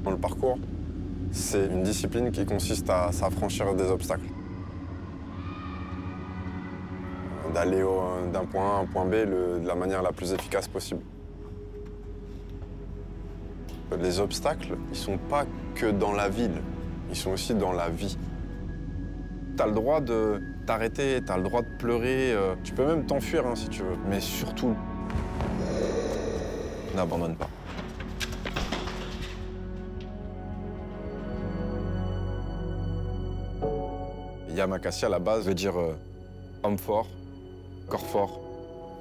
Dans le parcours, c'est une discipline qui consiste à s'affranchir des obstacles. D'aller d'un point A à un point B de la manière la plus efficace possible. Les obstacles, ils sont pas que dans la ville, ils sont aussi dans la vie. T'as le droit de t'arrêter, t'as le droit de pleurer, tu peux même t'enfuir hein, si tu veux. Mais surtout, n'abandonne pas. Yamakasi, à la base, veut dire homme fort, corps fort,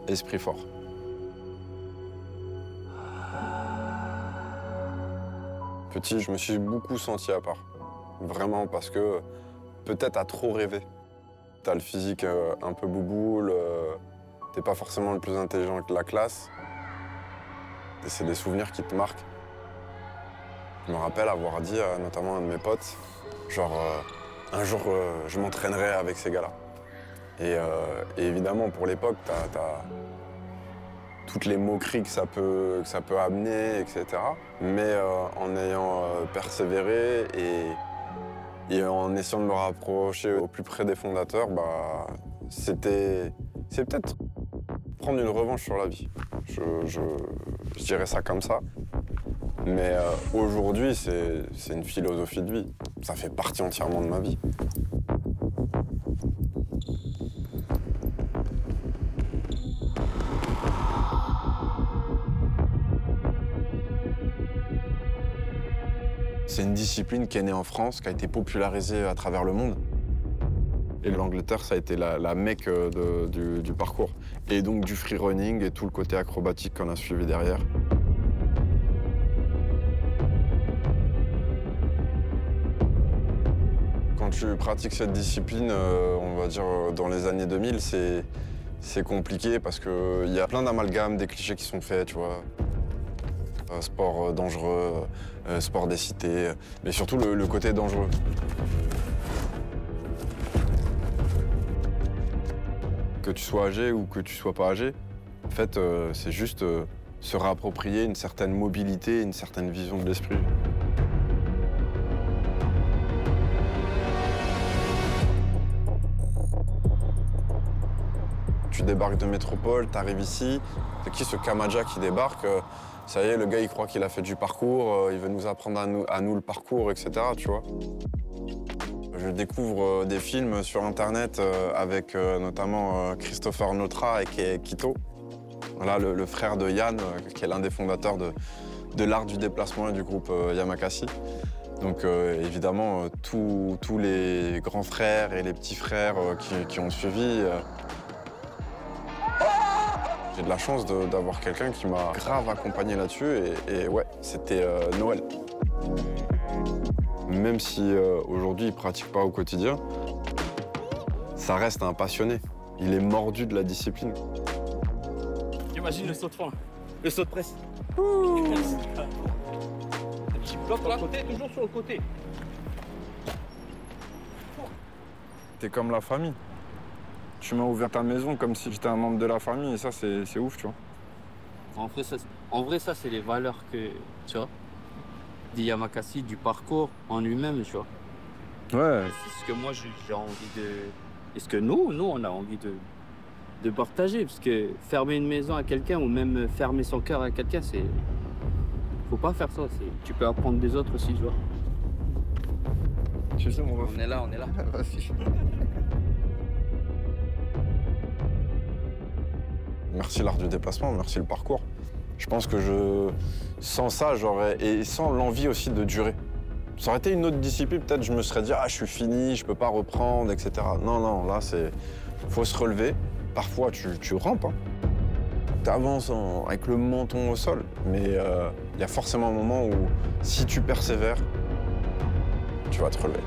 esprit fort. Petit, je me suis beaucoup senti à part. Vraiment, parce que peut-être à trop rêver. T'as le physique un peu bouboule, t'es pas forcément le plus intelligent de la classe. Et c'est des souvenirs qui te marquent. Je me rappelle avoir dit notamment à un de mes potes, genre, un jour, je m'entraînerai avec ces gars-là. Et évidemment, pour l'époque, t'as toutes les moqueries que ça peut amener, etc. Mais en ayant persévéré et en essayant de me rapprocher au plus près des fondateurs, bah, c'est peut-être prendre une revanche sur la vie. Je dirais ça comme ça. Mais aujourd'hui, c'est une philosophie de vie. Ça fait partie entièrement de ma vie. C'est une discipline qui est née en France, qui a été popularisée à travers le monde. Et l'Angleterre, ça a été la mecque du parcours. Et donc du free running et tout le côté acrobatique qu'on a suivi derrière. Quand tu pratiques cette discipline, on va dire dans les années 2000, c'est compliqué parce qu'il y a plein d'amalgames, des clichés qui sont faits, tu vois. Sport dangereux, sport des cités, mais surtout le côté dangereux. Que tu sois âgé ou que tu sois pas âgé, en fait, c'est juste se réapproprier une certaine mobilité, une certaine vision de l'esprit. Tu débarques de métropole, t'arrives ici, c'est qui ce Kamaja qui débarque? Ça y est, le gars, il croit qu'il a fait du parcours, il veut nous apprendre à nous le parcours, etc., tu vois. Je découvre des films sur Internet avec notamment Christopher Notra et Kito. Voilà, le frère de Yann, qui est l'un des fondateurs de l'art du déplacement et du groupe Yamakasi. Donc évidemment, tous les grands frères et les petits frères qui ont suivi. J'ai de la chance d'avoir quelqu'un qui m'a grave accompagné là-dessus et ouais, c'était Noël. Même si aujourd'hui il pratique pas au quotidien, ça reste un passionné. Il est mordu de la discipline. Imagine le saut de fond, le saut de presse. Un petit bloc sur le côté, toujours sur le côté. T'es comme la famille. Tu m'as ouvert ta maison comme si j'étais un membre de la famille et ça, c'est ouf, tu vois. En vrai, ça, c'est les valeurs que, tu vois, du Yamakasi, du parcours en lui-même, tu vois. Ouais. C'est ce que moi, j'ai envie de... Et ce que nous, on a envie de partager. Parce que fermer une maison à quelqu'un ou même fermer son cœur à quelqu'un, c'est... Faut pas faire ça. Tu peux apprendre des autres aussi, tu vois. Tu sais, mon ref. On est là. Vas-y. Merci l'art du déplacement, merci le parcours. Je pense que sans ça, et sans l'envie aussi de durer. Ça aurait été une autre discipline, peut-être je me serais dit, ah, je suis fini, je peux pas reprendre, etc. Non, là, faut se relever. Parfois, tu rampes, hein. T'avances avec le menton au sol, mais il y a forcément un moment où, si tu persévères, tu vas te relever.